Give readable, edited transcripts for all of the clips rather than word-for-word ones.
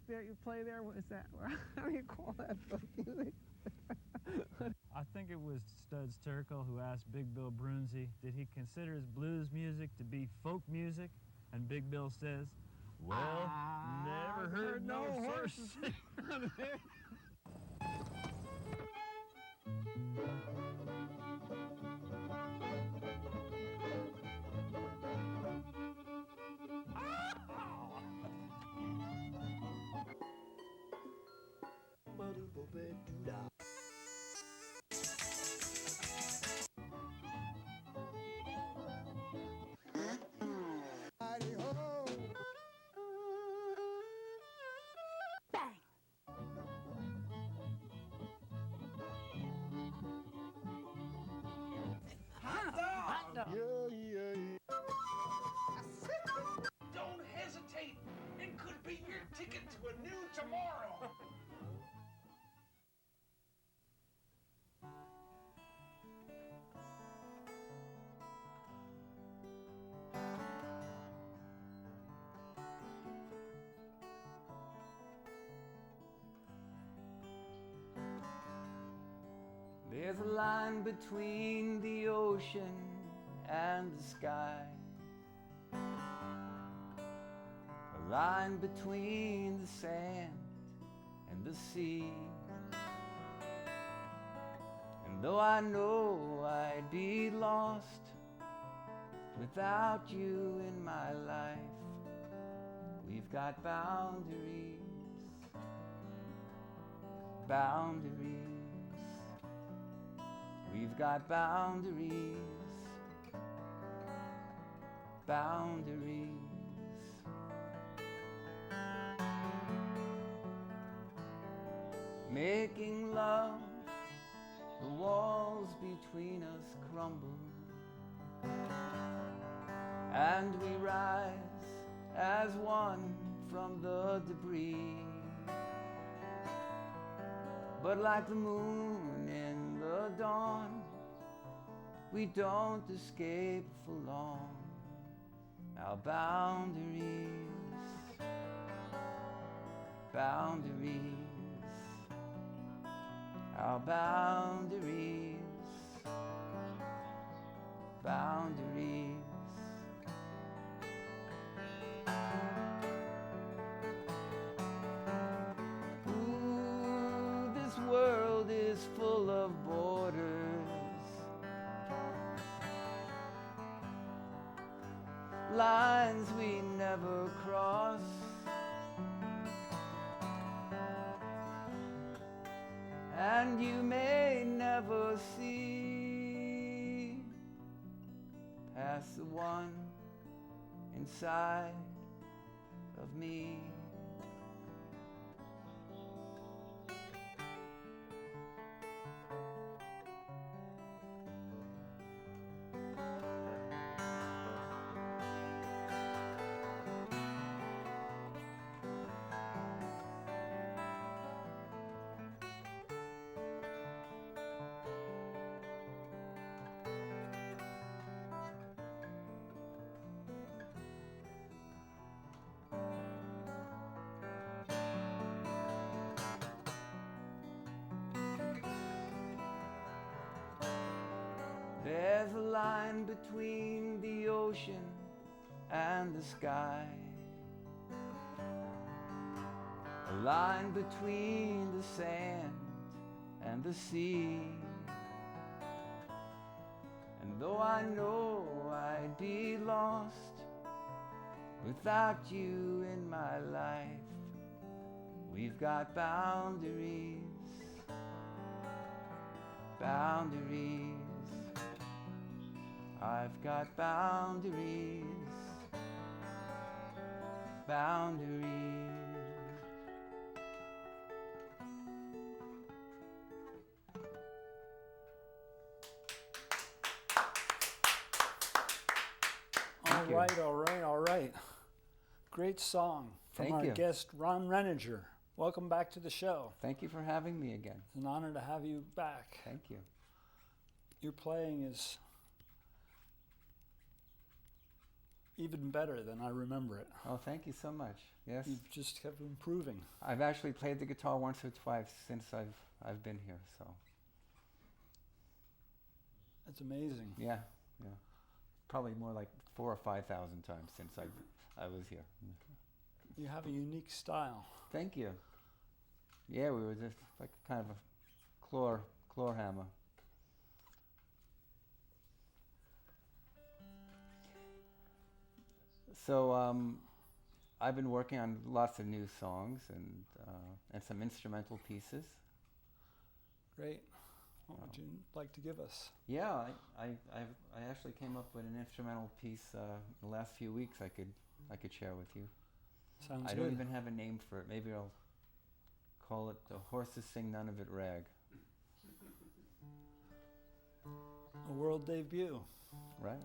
there you play there? What is that? How do you call that folk music? I think it was Studs Terkel who asked Big Bill Brunzi, did he consider his blues music to be folk music? And Big Bill says, well, never heard no horses. Don't hesitate. It could be your ticket to a new tomorrow. There's a line between the ocean and the sky, a line between the sand and the sea. And though I know I'd be lost without you in my life, we've got boundaries, boundaries. We've got boundaries, boundaries. Making love, the walls between us crumble, and we rise as one from the debris. But like the moon in the dawn, we don't escape for long. Our boundaries, boundaries, our boundaries, boundaries. Ooh, this world is full of borders, lines we never cross. And you may never see past the one inside of me. There's a line between the ocean and the sky, a line between the sand and the sea. And though I know I'd be lost without you in my life, we've got boundaries, boundaries. I've got boundaries, boundaries. All right. Great song from our guest, Ron Renninger. Welcome back to the show. Thank you for having me again. It's an honor to have you back. Thank you. Your playing is even better than I remember it. Oh, thank you so much. Yes. You've just kept improving. I've actually played the guitar once or twice since I've been here, so. That's amazing. Yeah, yeah. Probably more like 4,000 or 5,000 times since I was here. You have a unique style. Thank you. Yeah, we were just like kind of a claw hammer. So I've been working on lots of new songs and some instrumental pieces. Great. What would you like to give us? Yeah, I actually came up with an instrumental piece in the last few weeks. I could share with you. Sounds I good. don't even have a name for it. Maybe I'll call it "The Horses Sing None of It Rag." A world debut. Right.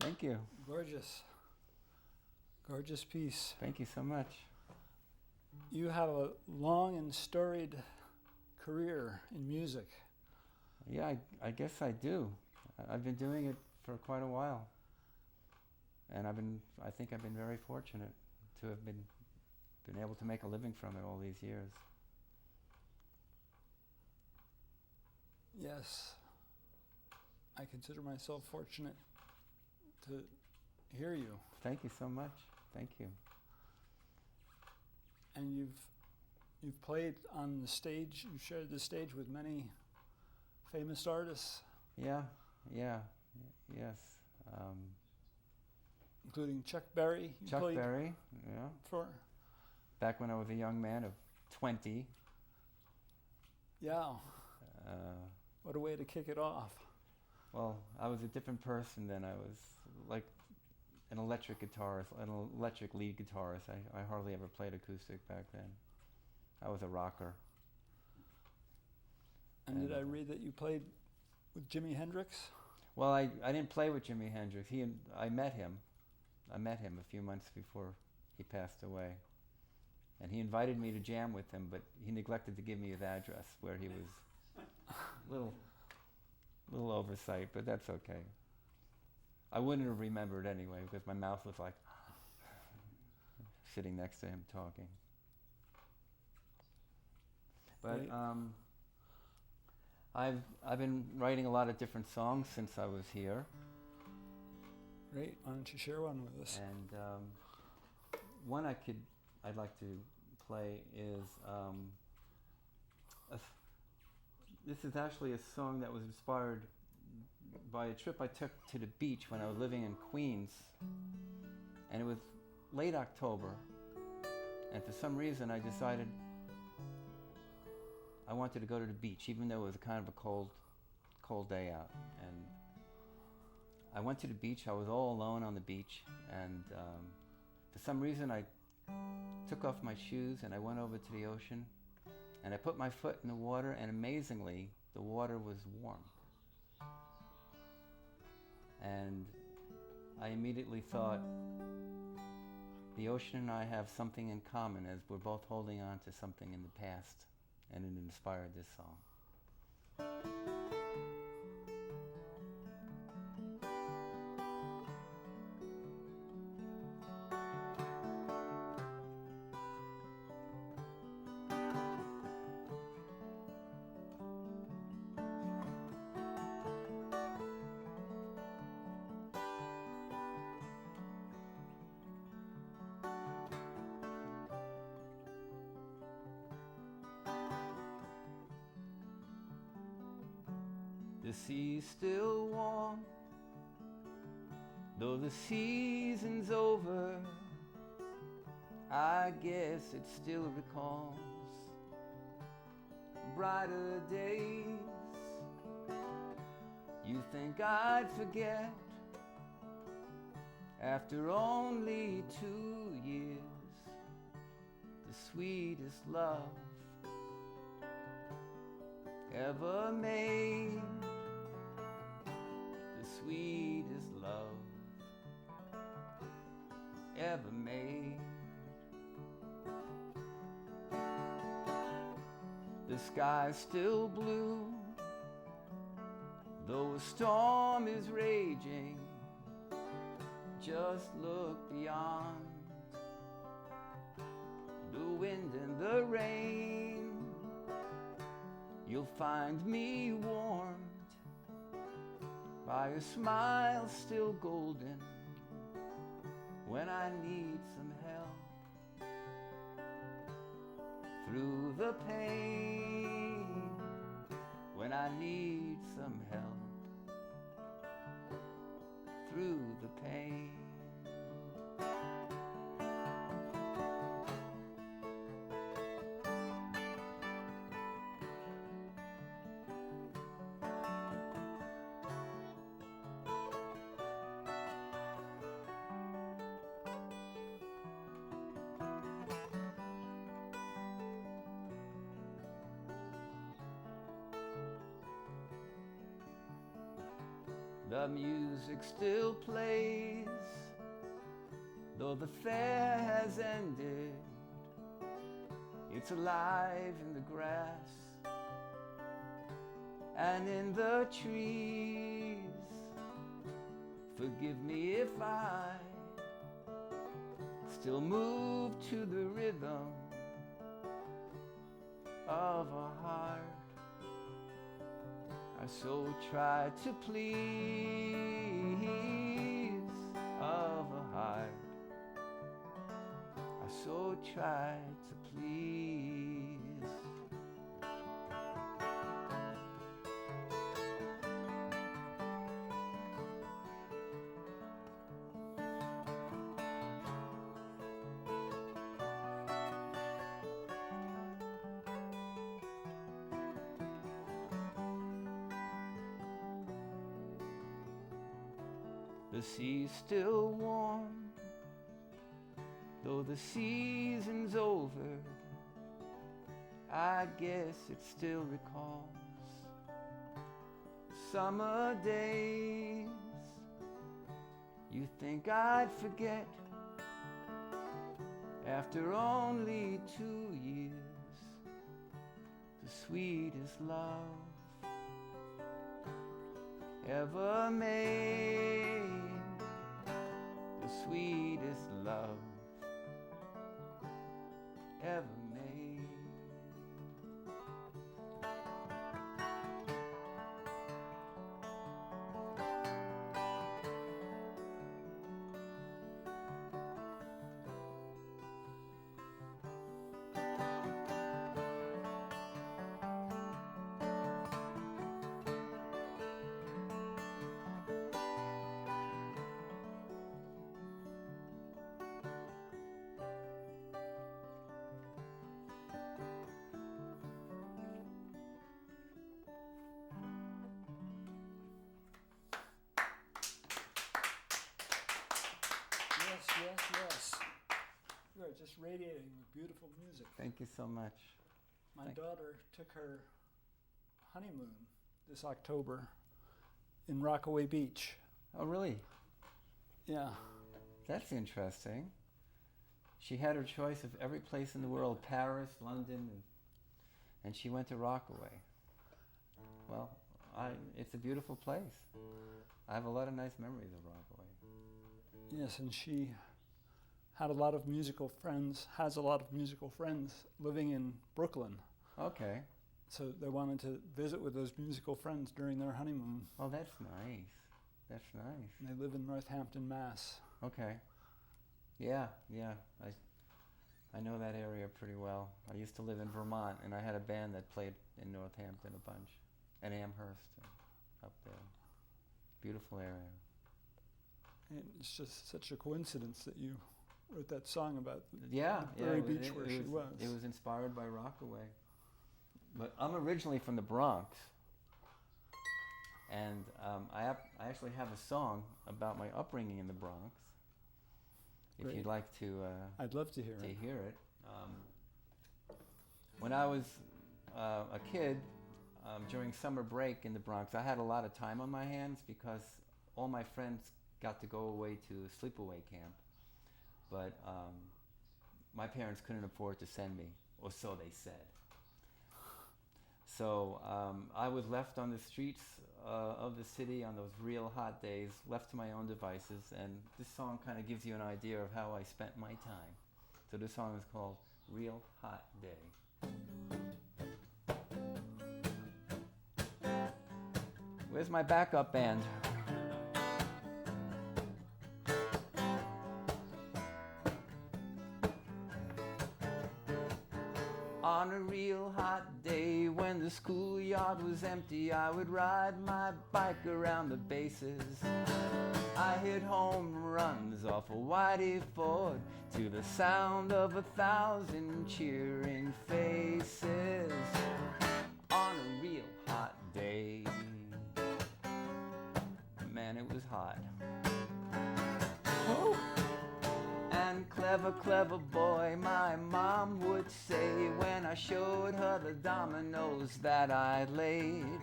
Thank you. Gorgeous. Gorgeous piece. Thank you so much. You have a long and storied career in music. Yeah, I guess I do. I've been doing it for quite a while. And I think I've been very fortunate to have been able to make a living from it all these years. Yes. I consider myself fortunate to hear you. Thank you so much. Thank you. And you've played on the stage, you've shared the stage with many famous artists. Yeah, yes. Including Chuck Berry. Chuck Berry, yeah. For? Back when I was a young man of 20. Yeah. What a way to kick it off. Well, I was a different person then. I was like an electric guitarist, an electric lead guitarist. I hardly ever played acoustic back then. I was a rocker. And did I read that you played with Jimi Hendrix? Well, I didn't play with Jimi Hendrix. I met him. I met him a few months before he passed away. And he invited me to jam with him, but he neglected to give me his address, where he was little oversight, but that's okay. I wouldn't have remembered anyway, because my mouth was like sitting next to him talking. But I've been writing a lot of different songs since I was here. Great. Why don't you share one with us? And one I'd like to play is this is actually a song that was inspired by a trip I took to the beach when I was living in Queens, and it was late October, and for some reason I decided I wanted to go to the beach, even though it was kind of a cold day out. And I went to the beach. I was all alone on the beach, and for some reason I took off my shoes and I went over to the ocean, and I put my foot in the water, and amazingly the water was warm. And I immediately thought, the ocean and I have something in common, as we're both holding on to something in the past, and it inspired this song. The sea's still warm, though the season's over. I guess it still recalls brighter days. You think I'd forget after only 2 years the sweetest love ever made. Sweetest love ever made. The sky's still blue, though a storm is raging. Just look beyond the wind and the rain. You'll find me warmed by a smile still golden when I need some help through the pain, when I need some help through the pain. The music still plays, though the fair has ended. It's alive in the grass and in the trees. Forgive me if I still move to the rhythm of a heart I so try to please, of a heart I so try to please. The sea's still warm, though the season's over. I guess it still recalls summer days. You think I'd forget after only 2 years? The sweetest love ever made, the sweetest love ever made. Yes. You are just radiating with beautiful music. Thank you so much. My daughter took her honeymoon this October in Rockaway Beach. Oh, really? Yeah. That's interesting. She had her choice of every place in the world, Paris, London, and she went to Rockaway. Well, it's a beautiful place. I have a lot of nice memories of Rockaway. Yes, and she had a lot of musical friends, has a lot of musical friends living in Brooklyn. Okay. So they wanted to visit with those musical friends during their honeymoon. Oh, that's nice. That's nice. And they live in Northampton, Mass. Okay. Yeah. I know that area pretty well. I used to live in Vermont, and I had a band that played in Northampton a bunch, and Amherst up there. Beautiful area. And it's just such a coincidence that you wrote that song about the very beach where she was. It was inspired by Rockaway. But I'm originally from the Bronx, and I actually have a song about my upbringing in the Bronx. Great. If you'd like to, I'd love to hear it. When I was a kid, during summer break in the Bronx, I had a lot of time on my hands because all my friends got to go away to a sleepaway camp, but my parents couldn't afford to send me, or so they said. So I was left on the streets of the city on those real hot days, left to my own devices, and this song kind of gives you an idea of how I spent my time. So this song is called Real Hot Day. Where's my backup band? On a real hot day when the schoolyard was empty, I would ride my bike around the bases. I hit home runs off a Whitey Ford to the sound of 1,000 cheering faces. On a real hot day, man, it was hot. Oh. And clever boy, my mom would say when I showed her the dominoes that I laid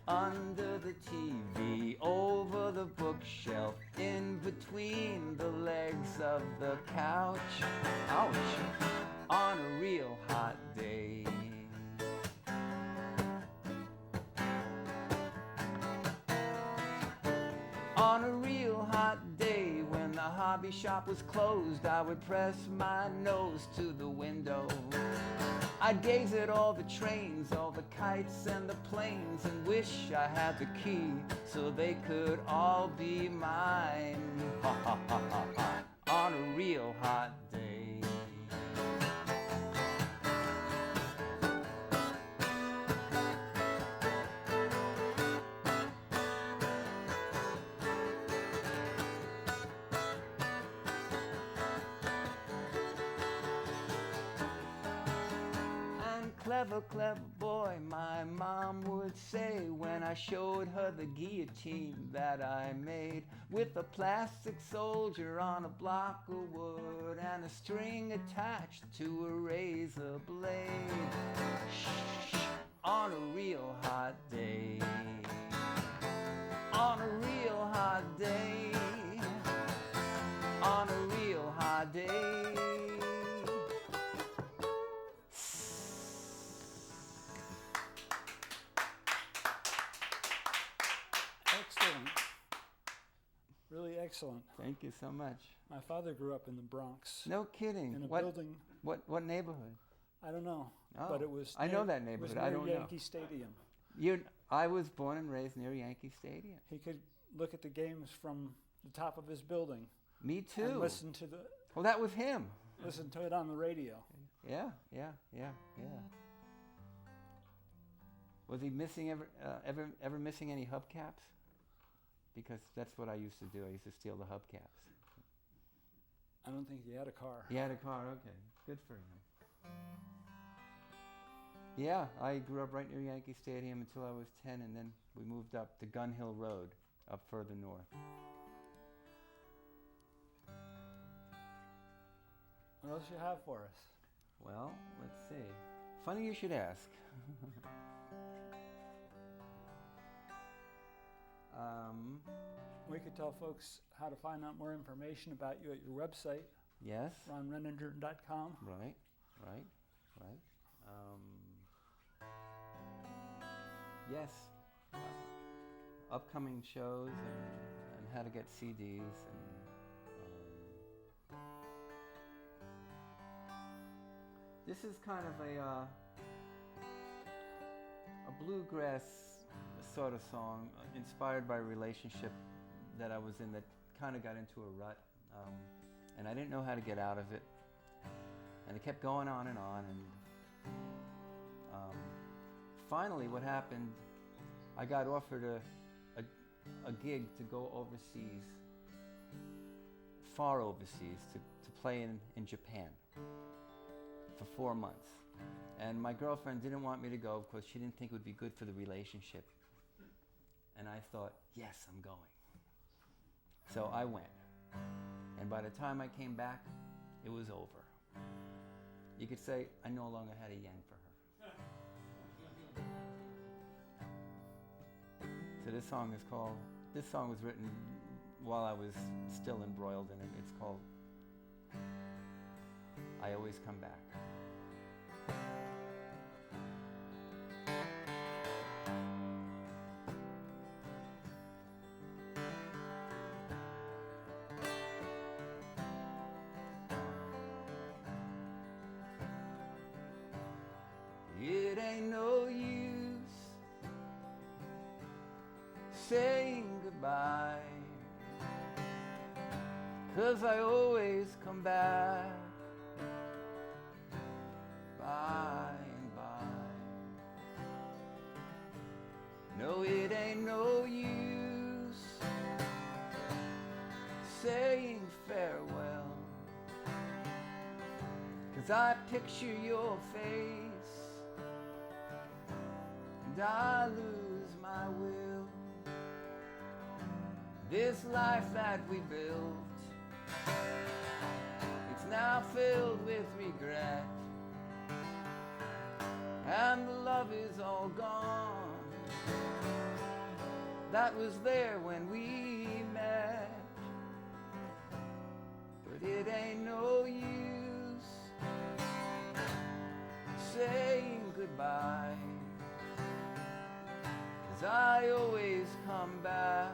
under the TV, over the bookshelf, in between the legs of the couch. Ouch! On a real hot day. On a real hot day when the hobby shop was closed, I would press my nose to the window. I'd gaze at all the trains, all the kites and the planes, and wish I had the key so they could all be mine. Ha ha ha ha ha. On a real hot day. clever, clever boy, my mom would say when I showed her the guillotine that I made with a plastic soldier on a block of wood and a string attached to a razor blade. Shh, on a real hot day. On a real hot day. On a real hot day. Excellent. Really excellent. Thank you so much. My father grew up in the Bronx. No kidding. In a What building. What neighborhood? I don't know, Oh, but it was. I near, know that it was neighborhood. near I don't know. Yankee Stadium. I was born and raised near Yankee Stadium. He could look at the games from the top of his building. Me too. And listen to Well, that was him. listen to it on the radio. Yeah. Was he missing ever missing any hubcaps? Because that's what I used to do. I used to steal the hubcaps. I don't think he had a car. He had a car. Okay, good for him. Yeah, I grew up right near Yankee Stadium until I was 10, and then we moved up to Gun Hill Road, up further north. What else you have for us? Well, let's see. Funny you should ask. We could tell folks how to find out more information about you at your website, Yes. ronrenninger.com. Right. Yes. Upcoming shows and how to get CDs and this is kind of a bluegrass sort of song inspired by a relationship that I was in that kind of got into a rut, and I didn't know how to get out of it, and it kept going on, and finally what happened, I got offered a gig to go overseas, far overseas, to play in Japan for 4 months. And my girlfriend didn't want me to go because she didn't think it would be good for the relationship. And I thought, yes, I'm going. So I went. And by the time I came back, it was over. You could say I no longer had a yen for her. So this song was written while I was still embroiled in it. It's called I Always Come Back. It ain't no use saying goodbye, 'cause I always come back by and by. No, it ain't no use saying farewell, 'cause I picture your face and I lose my will. This life that we built, it's now filled with regret, and the love is all gone that was there when we met. But it ain't no use saying goodbye, 'cause I always come back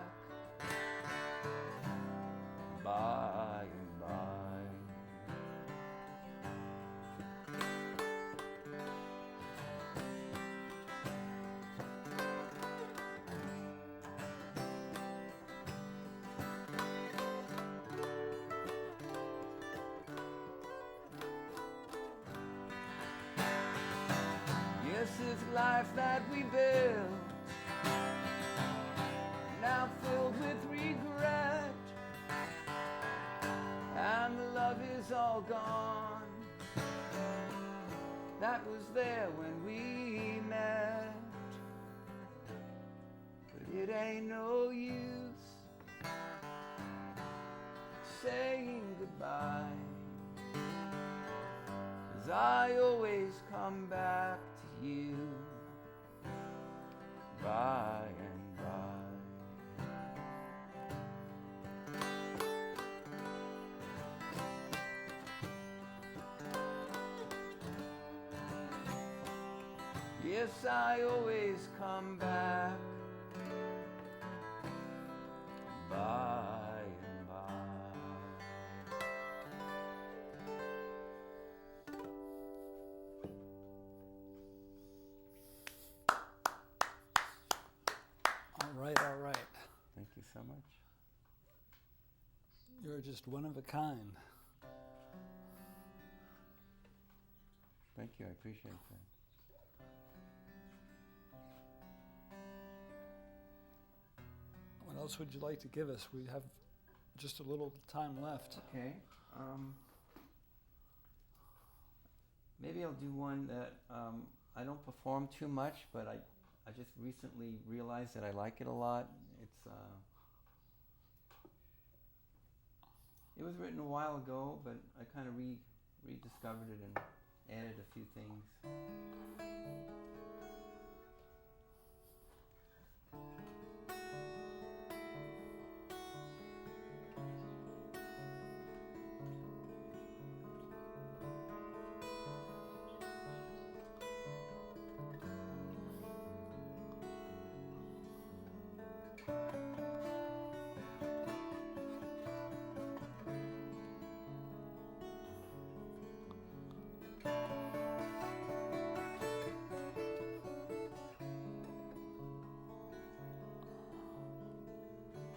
by and by. Yes, this life that we built, now filled with regret, and the love is all gone that was there when we met. But it ain't no use saying goodbye, 'cause I always come back to you by and by. Yes, I always come back by and by. All right, all right. Thank you so much. You're just one of a kind. Thank you, I appreciate that. What else would you like to give us? We have just a little time left. Okay. Maybe I'll do one that I don't perform too much, but I just recently realized that I like it a lot. It was written a while ago, but I kind of rediscovered it and added a few things.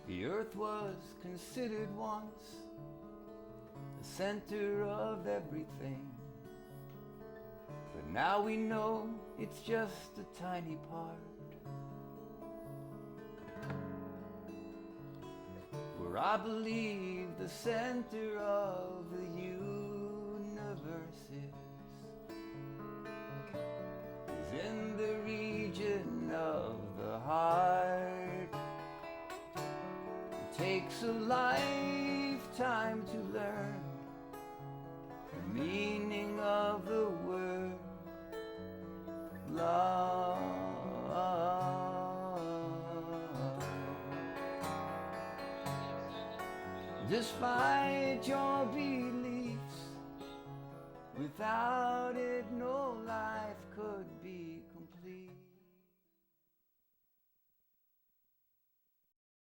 The earth was considered once the center of everything, but now we know it's just a tiny part, where I believe the center of the universe is in the region of the heart. Takes a lifetime to learn the meaning of the word love. Despite your beliefs, without it no life could be